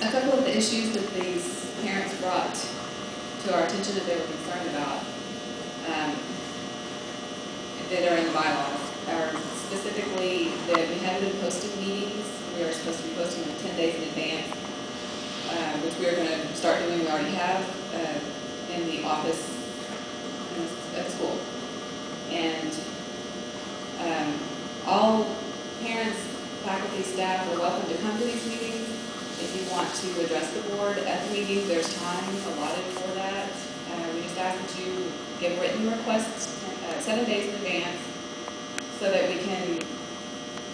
a couple of the issues that these parents brought to our attention that they were concerned about that are in the bylaws are specifically that we haven't been posting meetings. We are supposed to be posting them 10 days in advance, which we are going to start doing. We already have in the office at the school. And all parents, faculty, staff are welcome to come to these meetings. If you want to address the board at the meeting, there's time allotted for that. We just ask that you give written requests 7 days in advance so that we can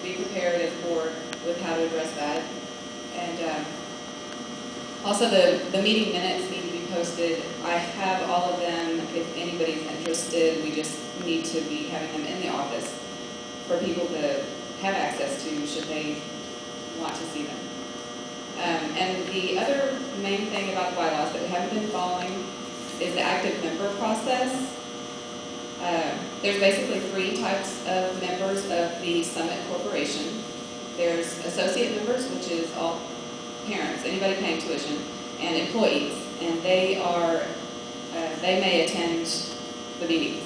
be prepared as a board with how to address that. And also the meeting minutes need to be posted. I have all of them if anybody's interested. We just need to be having them in the office for people to have access to should they want to see them. And the other main thing about the bylaws that we haven't been following is the active member process. There's basically 3 types of members of the Summit Corporation. There's associate members, which is all parents, anybody paying tuition, and employees, and they may attend the meetings.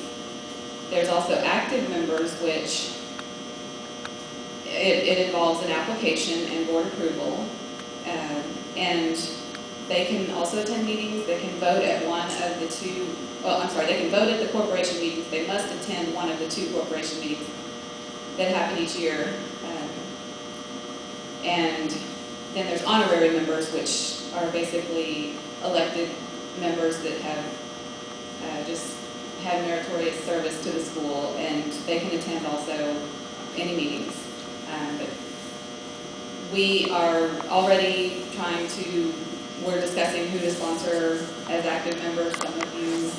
There's also active members, which it involves an application and board approval, and they can also attend meetings. They can vote at one of the 2, they can vote at the corporation meetings. They must attend one of the 2 corporation meetings that happen each year. And then there's honorary members, which are basically elected members that have just had meritorious service to the school, and they can attend also any meetings. But we are already we're discussing who to sponsor as active members. Some of you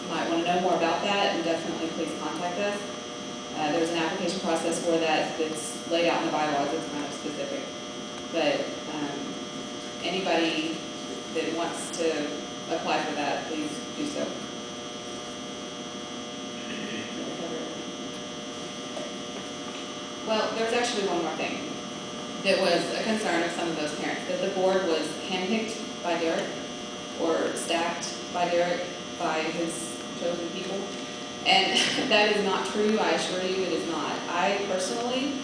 might want to know more about that, and definitely please contact us. There's an application process for that that's laid out in the bylaws. It's kind of specific. But anybody that wants to apply for that, please do so. Well, there was actually one more thing that was a concern of some of those parents, that the board was handpicked by Derek or staffed by Derek, by his chosen people. And that is not true. I assure you it is not. I personally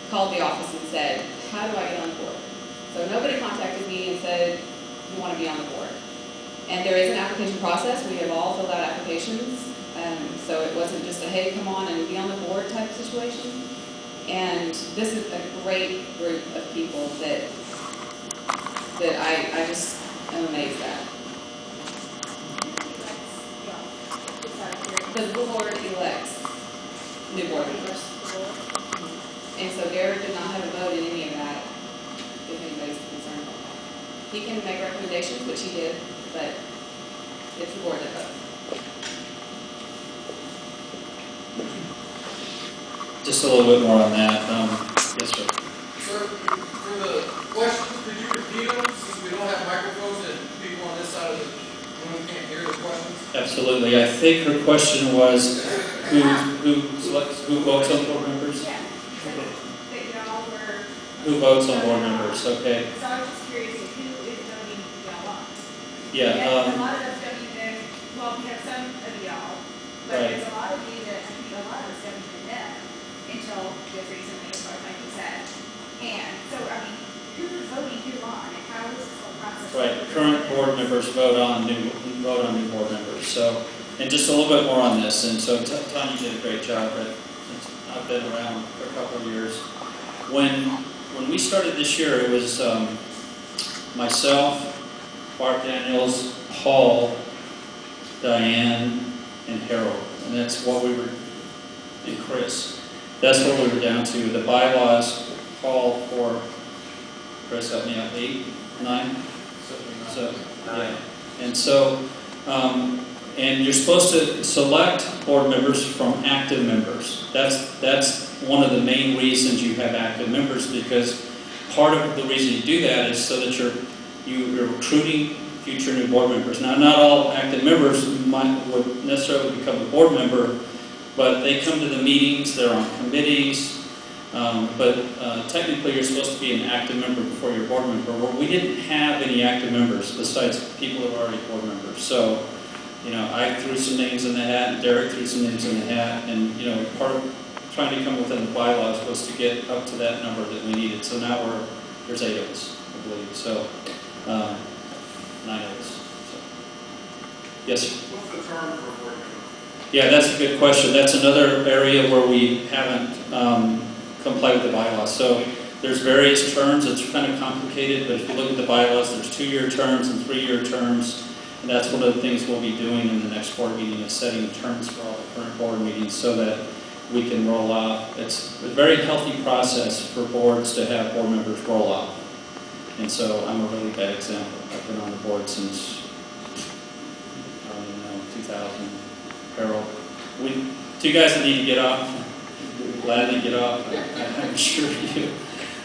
called the office and said, how do I get on the board? So nobody contacted me and said, you want to be on the board. And there is an application process. We have all filled out applications. So it wasn't just a, hey, come on and be on the board type situation. And this is a great group of people that I just am amazed at. The board elects new board members. And so Derek did not have a vote in any of that, if anybody's concerned about that. He can make recommendations, which he did, but it's the board that votes. Just a little bit more on that. Yes, sir. Sir, for the questions, could you repeat them since we don't have microphones and people on this side of the room can't hear the questions? Absolutely. I think her question was who votes on board members? Yeah. That y'all were. Who votes on board members? Okay. So I was just curious who is voting y'all on? Yeah. A lot of us don't even know. Well, we have some of y'all, but Right. there's a lot of you that I think a lot of us don't even know until just recently, as far as like you said. And so, I mean, who is voting who on, and how is this whole process? Right. Current board members vote on new board members. So, and just a little bit more on this. And so, Tanya did a great job. But I've been around for a couple of years. When we started this year, it was myself, Bart Daniels, Paul, Diane, and Harold, and that's what we were, and Chris. That's what we were down to. The bylaws call for, Chris, help me out, 8, 9? So, yeah. And so, and you're supposed to select board members from active members. That's one of the main reasons you have active members, because part of the reason you do that is so that you're recruiting future new board members. Now, not all active members would necessarily become a board member, but they come to the meetings, they're on committees, But technically, you're supposed to be an active member before you're a board member. Well, we didn't have any active members besides people who are already board members. So, you know, I threw some names in the hat, and Derek threw some names in the hat, and, you know, part of trying to come within the bylaws was to get up to that number that we needed. So now there's 8 of us, I believe. So, 9 of us. So. Yes, sir. What's the term for board member? Yeah, that's a good question. That's another area where we haven't complied with the bylaws. So there's various terms. It's kind of complicated, but if you look at the bylaws, there's 2-year terms and 3-year terms. And that's one of the things we'll be doing in the next board meeting, is setting terms for all the current board meetings so that we can roll out. It's a very healthy process for boards to have board members roll out. And so I'm a really bad example. I've been on the board since, I don't even know, 2000. Harold, two guys that need to get off. Gladly get off. I'm sure you.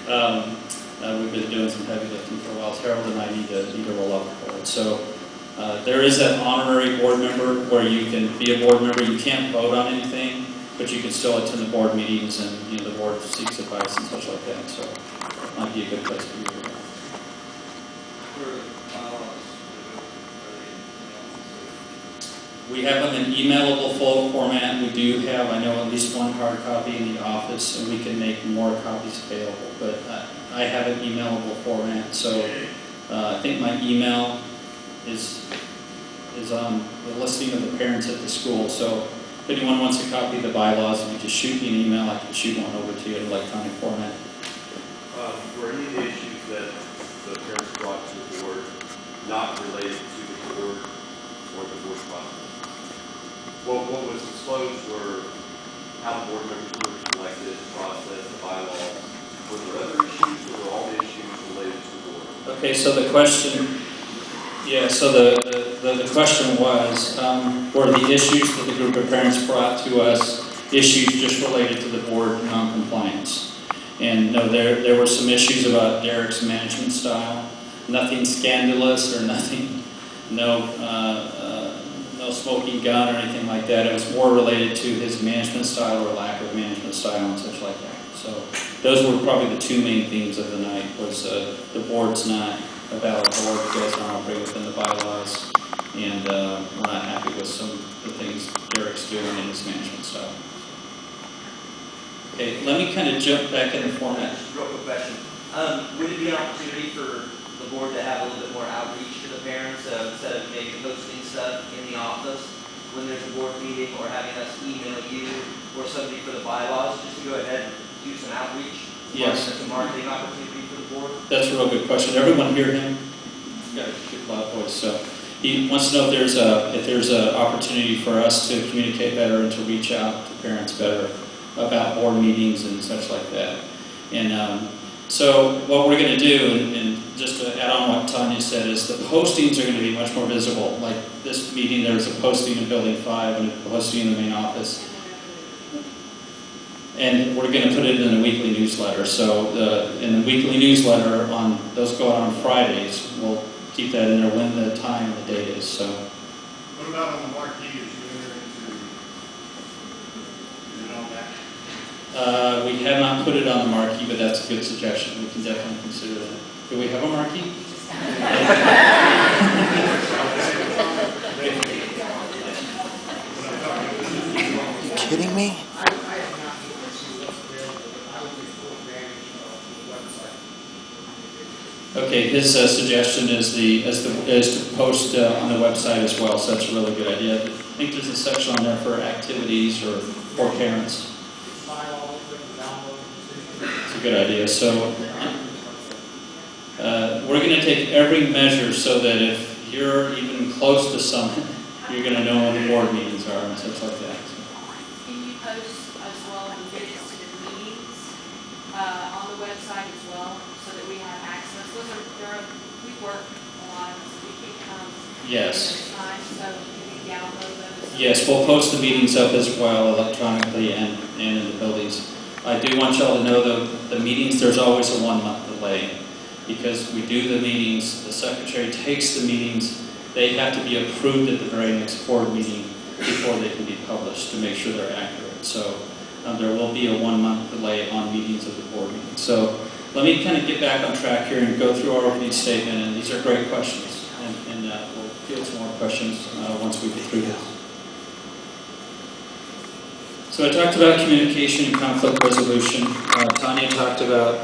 We've been doing some heavy lifting for a while. So Harold and I need to roll up the board. So there is that honorary board member where you can be a board member. You can't vote on anything, but you can still attend the board meetings, and you know the board seeks advice and such like that. So it might be a good place for you to go. We have them in emailable full format. We do have, I know, at least one hard copy in the office, and we can make more copies available. But I have an emailable format, so I think my email is on the listing of the parents at the school. So if anyone wants a copy of the bylaws, if you just shoot me an email, I can shoot one over to you in electronic format. Were any of the issues that the parents brought to the board not related to the board or the board process? What was disclosed were how the board members were selected, the process, the bylaws. Were there other issues, or were all the issues related to the board? Okay, so the question, yeah, so the question was, were the issues that the group of parents brought to us issues just related to the board non-compliance? And no, there were some issues about Derek's management style, nothing scandalous or nothing, no smoking gun or anything like that. It was more related to his management style or lack of management style and such like that. So those were probably the 2 main themes of the night, was the board's not a valid board, you guys don't operate within the bylaws, and we're not happy with some of the things Derek's doing in his management style. Okay, let me kind of jump back in the format. Just a real quick question. Would it be an opportunity for the board to have a little bit more outreach to the parents instead of maybe posting stuff in the office when there's a board meeting, or having us email you or somebody for the bylaws, just to go ahead and do some outreach? Yes. As a marketing opportunity for the board? That's a real good question. Everyone hear him? He's got a good loud voice. So he wants to know if there's a opportunity for us to communicate better and to reach out to parents better about board meetings and such like that. And so what we're going to do, and just to add on what Tanya said, is the postings are going to be much more visible. Like this meeting, there's a posting in Building 5 and a posting in the main office. And we're going to put it in a weekly newsletter. So in the weekly newsletter, those go out on Fridays. We'll keep that in there when the time and the date is. So. What about on the marquee as you enter into, is it on that? We have not put it on the marquee, but that's a good suggestion. We can definitely consider that. Do we have a marquee? Are you kidding me? Okay, his suggestion is to post on the website as well, so that's a really good idea. I think there's a section on there for activities or for parents. It's a good idea. So we're going to take every measure so that if you're even close to something, you're going to know when the board meetings are and such like that. Can you post as well visits to the meetings on the website as well, so that we have access? We work a lot, so we keep Yes. time, so can we download those? Yes, we'll post the meetings up as well electronically and in the buildings. I do want y'all to know though, the meetings, there's always a 1-month delay because we do the meetings, the secretary takes the meetings, they have to be approved at the very next board meeting before they can be published to make sure they're accurate. So there will be a 1-month delay on meetings So let me kind of get back on track here and go through our opening statement, and these are great questions, and we'll field some more questions once we get through this. So I talked about communication and conflict resolution. Tanya talked about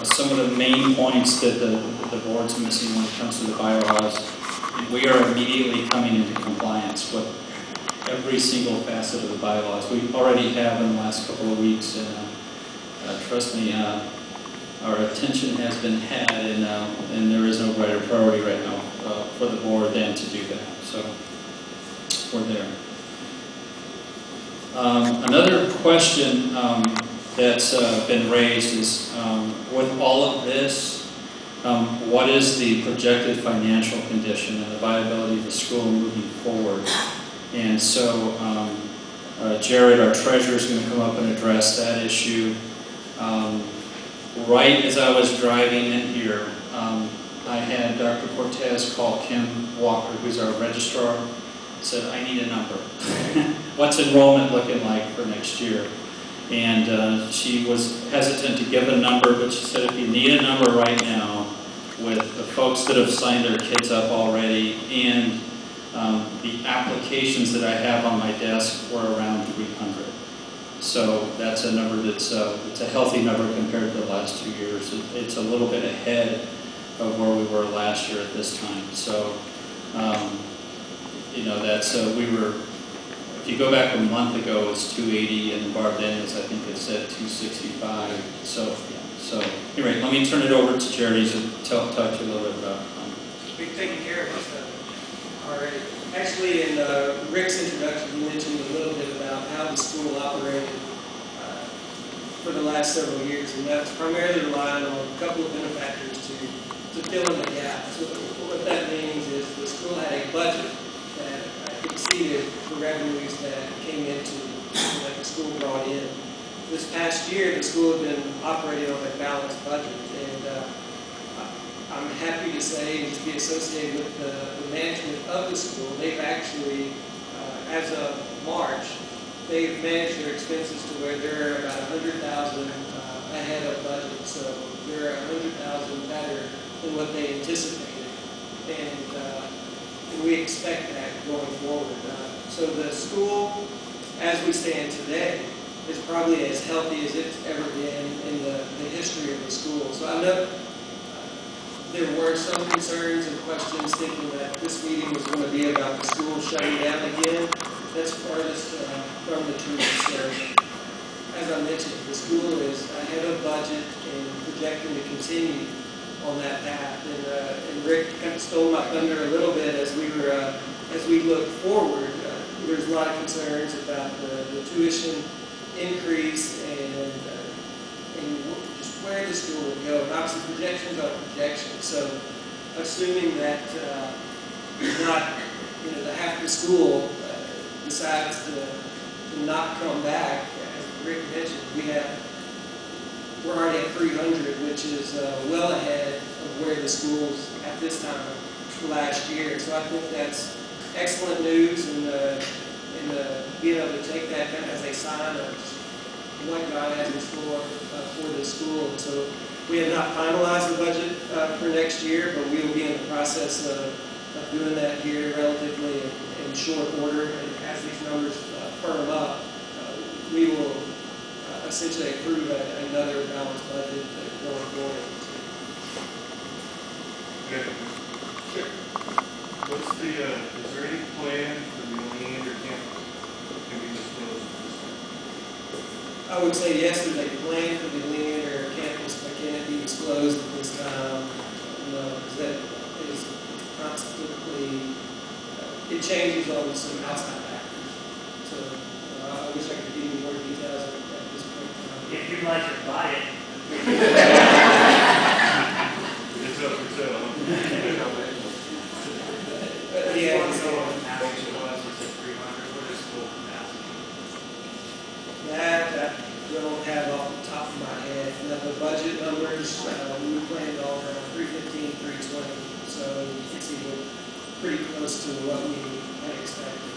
some of the main points that the board's missing when it comes to the bylaws. And we are immediately coming into compliance with every single facet of the bylaws. We already have in the last couple of weeks, and trust me, our attention has been had, and there is no greater priority right now for the board than to do that. So we're there. Another question that's been raised is, with all of this, what is the projected financial condition and the viability of the school moving forward? And so Jared, our treasurer, is going to come up and address that issue. Right as I was driving in here, I had Dr. Cortez call Kim Walker, who's our registrar, said, I need a number. What's enrollment looking like for next year? And she was hesitant to give a number, but she said, if you need a number right now, with the folks that have signed their kids up already, and the applications that I have on my desk were around 300. So that's a number that's it's a healthy number compared to the last 2 years. It's a little bit ahead of where we were last year at this time. So, you know, that's, we were, if you go back a month ago, it's 280, and Barb Daniels, I think, it said 265. So, yeah. So, anyway, let me turn it over to Charity to talk to you a little bit about. We've taken care of this already. Actually, in Rick's introduction, he mentioned a little bit about how the school operated for the last several years, and that's primarily relying on a couple of benefactors to fill in the gaps. So what that means is the school had a budget that exceeded the revenues that came into, that the school brought in. This past year, the school had been operating on a balanced budget, and I'm happy to say, and just be associated with the management of the school, they've actually, as of March, they've managed their expenses to where they're about $100,000 ahead of budget. So they're $100,000 better than what they anticipated, and we expect that going forward. So the school, as we stand today, is probably as healthy as it's ever been in the history of the school. So I know there were some concerns and questions thinking that this meeting was going to be about the school shutting down again. That's farthest from the truth. So, as I mentioned, the school is ahead of budget and projecting to continue on that path. And Rick kind of stole my thunder a little bit as we look forward. There's a lot of concerns about the tuition increase and just where the school will go. And obviously projections are projections. So assuming that not, the half the school decides to not come back, as Rick mentioned, we're already at 300, which is well ahead of where the schools at this time last year. So I think that's excellent news, and being able to take that kind of as a sign of what God has in store for the school. And so we have not finalized the budget for next year, but we will be in the process of doing that here relatively in short order. And as these numbers firm up, we will essentially approve another balanced budget going forward. Okay. Sure. What's the, is there any plan for the Leander campus? Can we disclose this? I would say yes, there's a plan for the Leander campus, but can it be disclosed at this time? No, because that is constantly, it changes on some outside factors. So I wish I could give you more details at this point. If you'd like to buy it. It's up for sale, huh? Yeah, that I don't have off the top of my head. Now the budget numbers, we planned all around 315, 320. So you can see we're pretty close to what we had expected.